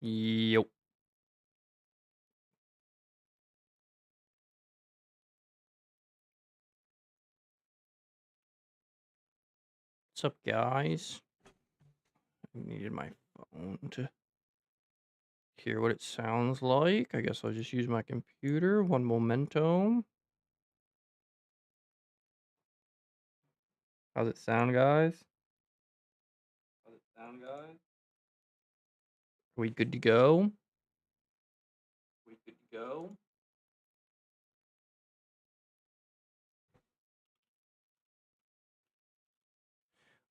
Yep. What's up, guys? I needed my phone to hear what it sounds like. I guess I'll just use my computer. One momento. How's it sound, guys? How's it sound, guys? Are we good to go? We good to go?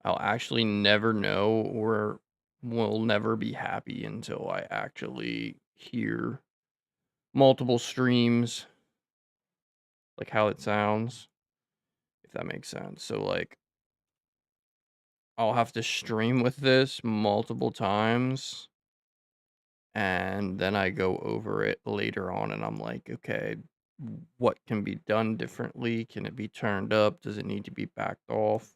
I'll actually never know or will never be happy until I actually hear multiple streams, like how it sounds, if that makes sense. So, like, I'll have to stream with this multiple times and then I go over it later on and I'm like, okay, what can be done differently? Can it be turned up? Does it need to be backed off?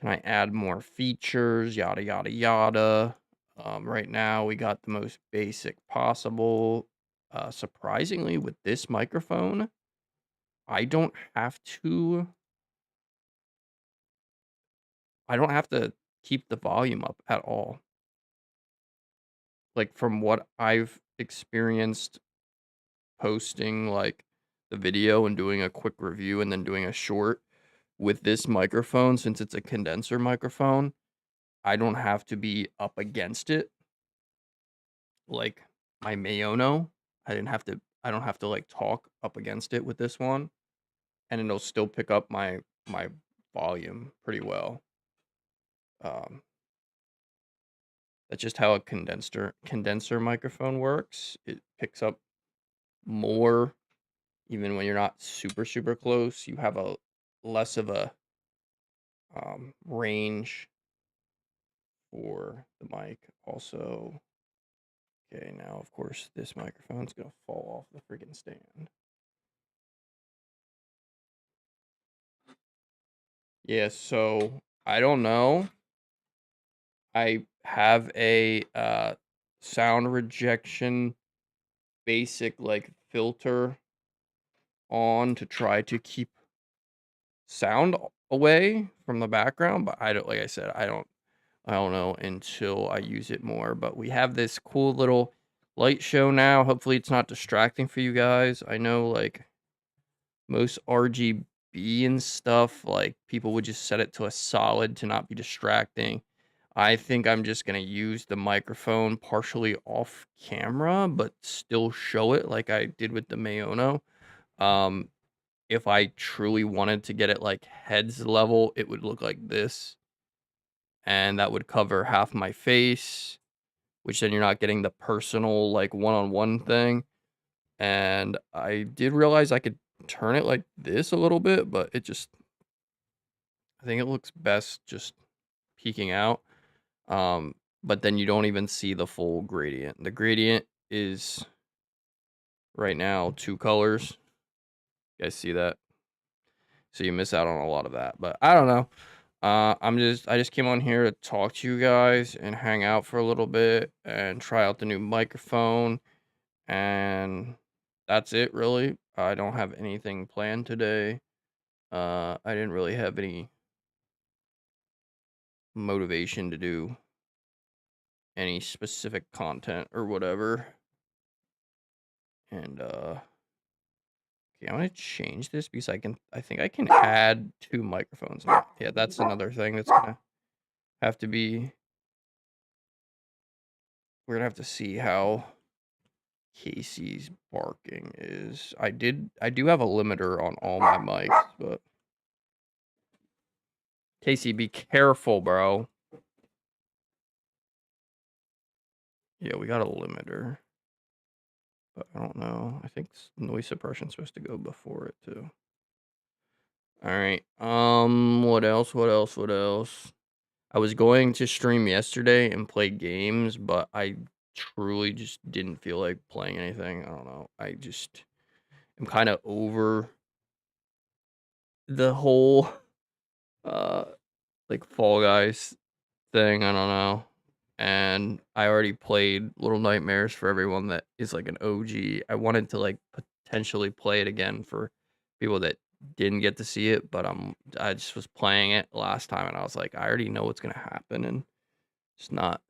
Can I add more features? Yada, yada, yada. Right now, we got the most basic possible. Surprisingly, with this microphone, I don't have to. I don't have to keep the volume up at all. Like from what I've experienced posting like the video and doing a quick review and then doing a short with this microphone, since it's a condenser microphone, I don't have to be up against it like my Mayono. I don't have to like talk up against it with this one, and it'll still pick up my volume pretty well. Um, that's just how a condenser microphone works. It picks up more even when you're not super close. You have a less of a range for the mic. Also, okay, now of course this microphone's gonna fall off the freaking stand. Yeah, so I don't know. I have a sound rejection basic like filter on to try to keep sound away from the background, but I don't, like I said, I don't know until I use it more. But we have this cool little light show now. Hopefully it's not distracting for you guys. I know like most RGB and stuff, like people would just set it to a solid to not be distracting. I think I'm just gonna use the microphone partially off camera, but still show it like I did with the Mayono. Um, if I truly wanted to get it like heads level, it would look like this, and that would cover half my face, which then you're not getting the personal like one-on-one thing. And I did realize I could turn it like this a little bit, but I think it looks best just peeking out. Um, but then you don't even see the full gradient. The gradient is right now 2 colors. You guys see that? So you miss out on a lot of that. But I don't know. I just came on here to talk to you guys and hang out for a little bit and try out the new microphone, and that's it really. I don't have anything planned today. I didn't really have any motivation to do any specific content or whatever. And okay, I'm gonna change this because I think I can add 2 microphones. Yeah, that's another thing that's gonna have to be we're gonna have to see how Casey's barking is. I do have a limiter on all my mics, but Casey, be careful, bro. Yeah, we got a limiter. But I don't know. I think noise suppression's supposed to go before it too. All right. What else? What else? What else? I was going to stream yesterday and play games, but I truly just didn't feel like playing anything. I don't know. I just am kind of over the whole uh like Fall Guys thing. I don't know. and I already played Little Nightmares for everyone that is like an OG. I wanted to like potentially play it again for people that didn't get to see it, but I just was playing it last time and I was like, I already know what's gonna happen and it's not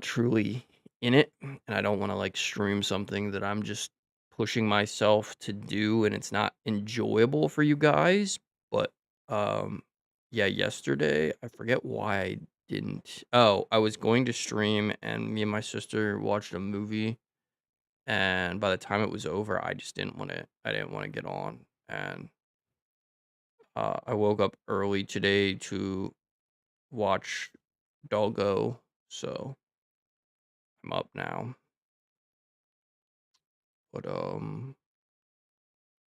truly in it, and I don't want to like stream something that I'm just pushing myself to do and it's not enjoyable for you guys. But um yeah, yesterday, I forget why I didn't. Oh, I was going to stream and me and my sister watched a movie, and by the time it was over, I didn't want to get on, and I woke up early today to watch Doggo, so I'm up now. But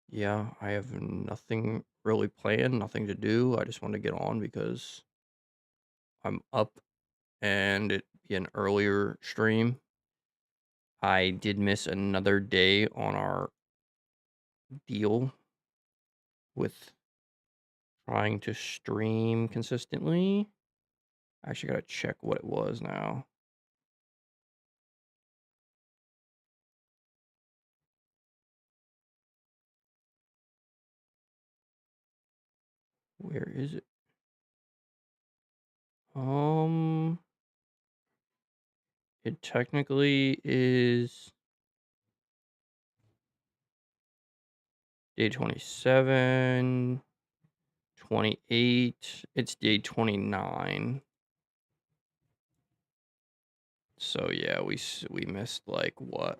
yeah, I have nothing really planned, nothing to do. I just want to get on because I'm up and it be an earlier stream. I did miss another day on our deal with trying to stream consistently. I actually gotta check what it was now. Where is it? Um, it technically is day 27, 28. It's day 29. So yeah, we missed like what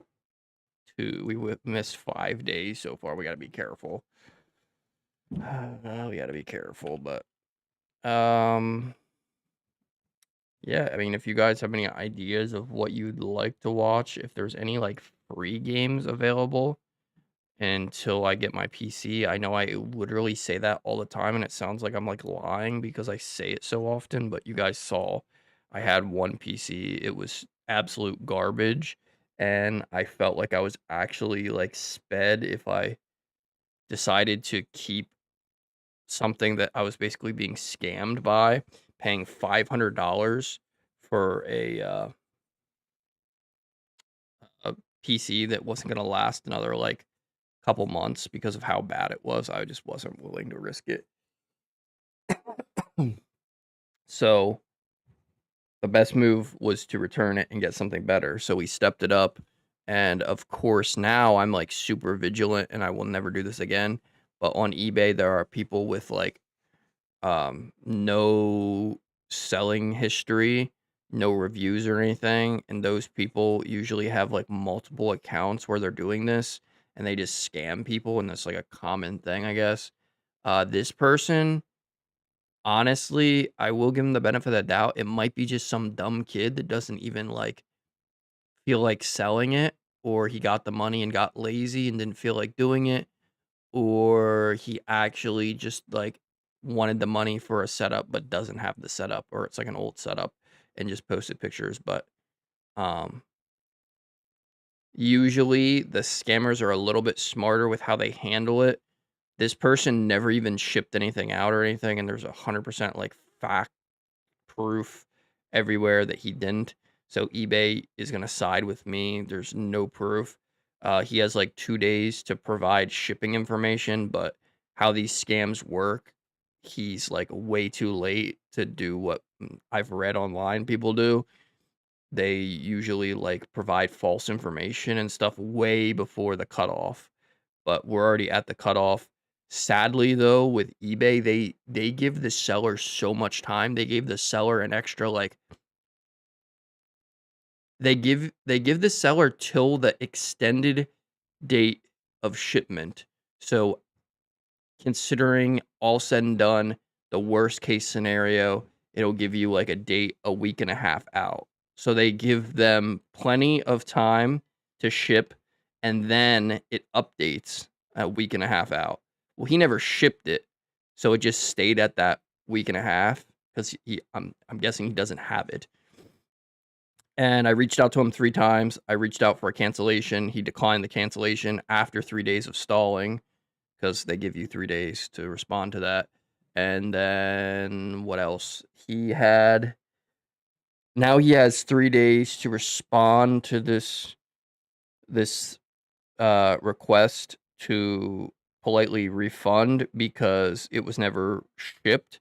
two? Missed 5 days so far. We gotta be careful. We gotta be careful, but um, yeah. I mean, if you guys have any ideas of what you'd like to watch, if there's any like free games available until I get my PC. I know I literally say that all the time, and it sounds like I'm like lying because I say it so often. But you guys saw, I had one PC. It was absolute garbage, and I felt like I was actually like sped if I decided to keep something that I was basically being scammed by, paying $500 for a PC that wasn't gonna last another like couple months because of how bad it was. I just wasn't willing to risk it. So the best move was to return it and get something better. So we stepped it up. And of course, now I'm like super vigilant and I will never do this again. But on eBay, there are people with like no selling history, no reviews or anything. And those people usually have like multiple accounts where they're doing this and they just scam people. And that's like a common thing, I guess. This person, honestly, I will give him the benefit of the doubt. It might be just some dumb kid that doesn't even like feel like selling it, or he got the money and got lazy and didn't feel like doing it, or he actually just like wanted the money for a setup but doesn't have the setup, or it's like an old setup and just posted pictures. But um usually the scammers are a little bit smarter with how they handle it. This person never even shipped anything out or anything, and there's 100% like fact proof everywhere that he didn't. So eBay is gonna side with me. There's no proof. He has like 2 days to provide shipping information, but how these scams work, he's like way too late to do what I've read online people do. They usually like provide false information and stuff way before the cutoff, but we're already at the cutoff. Sadly, though, with eBay, they give the seller so much time. They gave the seller an extra like they give the seller till the extended date of shipment. So, considering all said and done, the worst case scenario, it'll give you like a date a week and a half out. So they give them plenty of time to ship and then it updates a week and a half out. Well, he never shipped it. So it just stayed at that week and a half because I'm guessing he doesn't have it. And I reached out to him 3 times. I reached out for a cancellation. He declined the cancellation after 3 days of stalling because they give you 3 days to respond to that. And then what else? He had Now he has 3 days to respond to this request to politely refund because it was never shipped,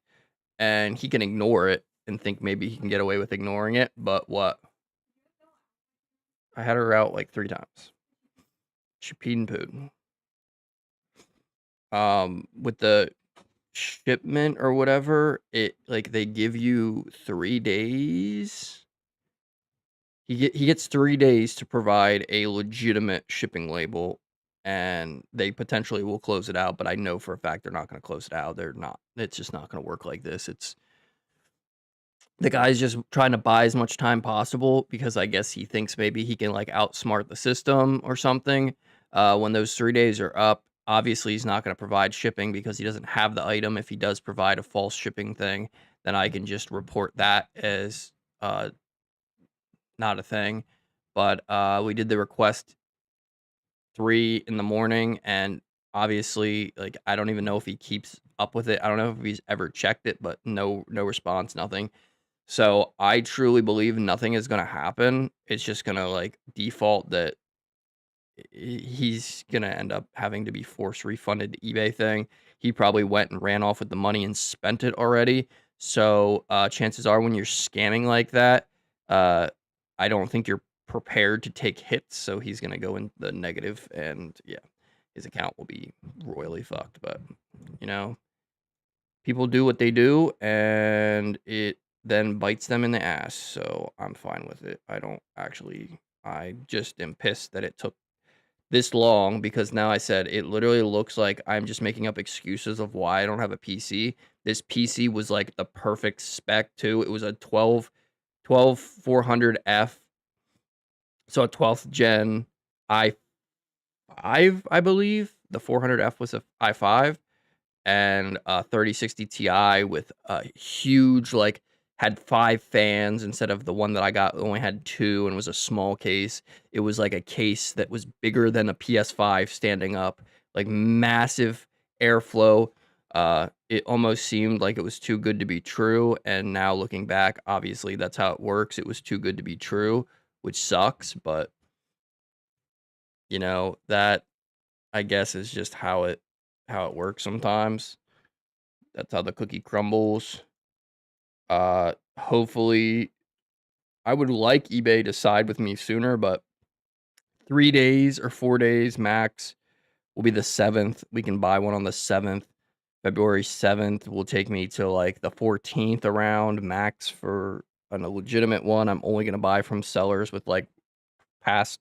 and he can ignore it and think maybe he can get away with ignoring it, but what? I had her out like 3 times. She peed and pooed. With the shipment or whatever, it like they give you 3 days. He gets 3 days to provide a legitimate shipping label, and they potentially will close it out, but I know for a fact they're not gonna close it out. They're not. It's just not gonna work like this. It's the guy's just trying to buy as much time possible because I guess he thinks maybe he can like outsmart the system or something. When those 3 days are up, obviously he's not gonna provide shipping because he doesn't have the item. If he does provide a false shipping thing, then I can just report that as, not a thing. But, we did the request 3 in the morning, and obviously, like, I don't even know if he keeps up with it. I don't know if he's ever checked it, but no response, nothing. So, I truly believe nothing is gonna happen. It's just gonna, like, default that he's gonna end up having to be force refunded to eBay thing. He probably went and ran off with the money and spent it already. So, chances are when you're scamming like that, uh, I don't think you're prepared to take hits, so he's gonna go in the negative, and yeah, his account will be royally fucked. But, you know, people do what they do, and it then bites them in the ass, so I'm fine with it. I just am pissed that it took this long because now I said it literally looks like I'm just making up excuses of why I don't have a PC. This PC was like the perfect spec too. It was a 12 400F, so a 12th gen i5, I believe. The 400F was a i5, and a 3060 Ti with a huge, like, had 5 fans instead of the one that I got only had 2 and was a small case. It was like a case that was bigger than a PS5 standing up, like massive airflow. It almost seemed like it was too good to be true, and now looking back, obviously that's how it works. It was too good to be true, which sucks, but that I guess is just how it works sometimes. That's how the cookie crumbles. Hopefully, I would like eBay to side with me sooner, but 3 days or 4 days max will be the 7th. We can buy one on the 7th. February 7th will take me to like the 14th around max for a legitimate one. I'm only going to buy from sellers with like past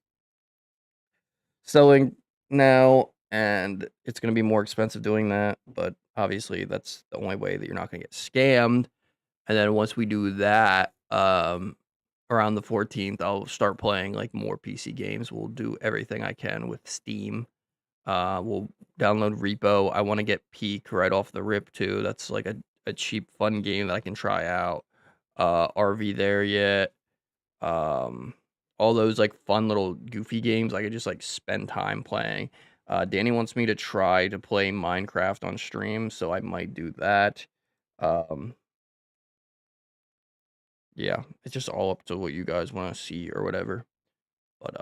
selling now, and it's going to be more expensive doing that. But obviously, that's the only way that you're not going to get scammed. And then once we do that, around the 14th, I'll start playing like more PC games. We'll do everything I can with Steam. We'll download Repo. I want to get Peak right off the rip too. That's like a cheap, fun game that I can try out. RV there yet. Um, all those like fun little goofy games I could just like spend time playing. Danny wants me to try to play Minecraft on stream, so I might do that. Um, yeah, it's just all up to what you guys want to see or whatever. But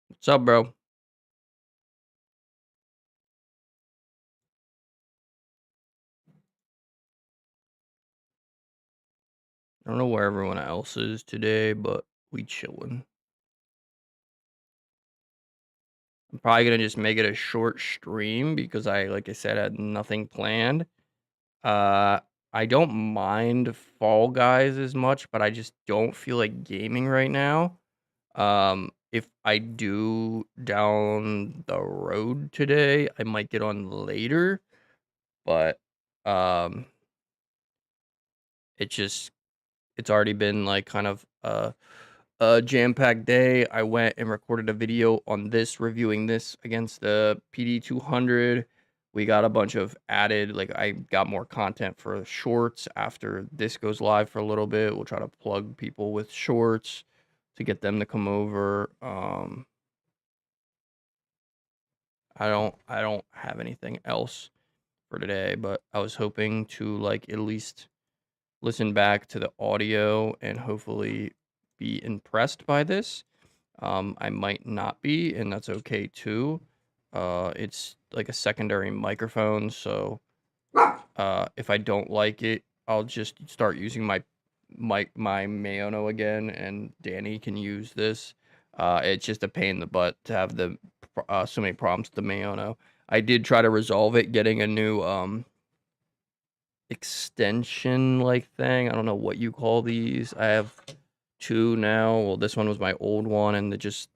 what's up, bro? I don't know where everyone else is today, but we chilling. I'm probably gonna just make it a short stream because like I said, had nothing planned. Uh, I don't mind Fall Guys as much, but I just don't feel like gaming right now. If I do down the road today, I might get on later. but it's already been like kind of a jam-packed day. I went and recorded a video on this, reviewing this against the PD200. We got a bunch of added, like I got more content for shorts after this goes live for a little bit. We'll try to plug people with shorts to get them to come over. I don't have anything else for today, but I was hoping to like at least listen back to the audio and hopefully be impressed by this. I might not be, and that's okay too. It's like a secondary microphone, so if I don't like it, I'll just start using my Maono again, and Danny can use this. It's just a pain in the butt to have so many problems with the Maono. I did try to resolve it, getting a new extension like thing. I don't know what you call these. I have 2 now. Well, this one was my old one, and it just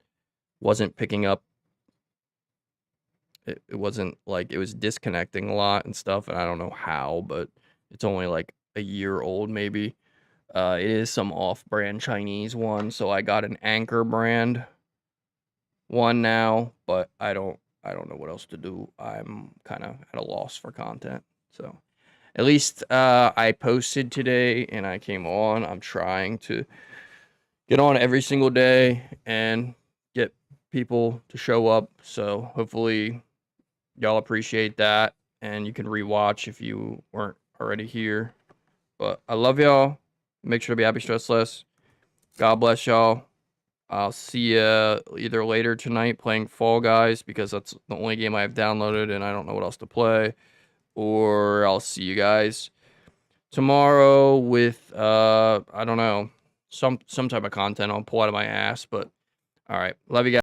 wasn't picking up. It wasn't like, it was disconnecting a lot and stuff, and I don't know how, but it's only like a year old maybe. It is some off-brand Chinese one, so I got an Anker brand one now, but I don't know what else to do. I'm kind of at a loss for content. So at least I posted today and I came on. I'm trying to get on every single day and get people to show up. So hopefully y'all appreciate that, and you can rewatch if you weren't already here. But I love y'all. Make sure to be happy, stress less. God bless y'all. I'll see you either later tonight playing Fall Guys, because that's the only game I have downloaded and I don't know what else to play. Or I'll see you guys tomorrow with I don't know, some type of content I'll pull out of my ass. But all right, love you guys.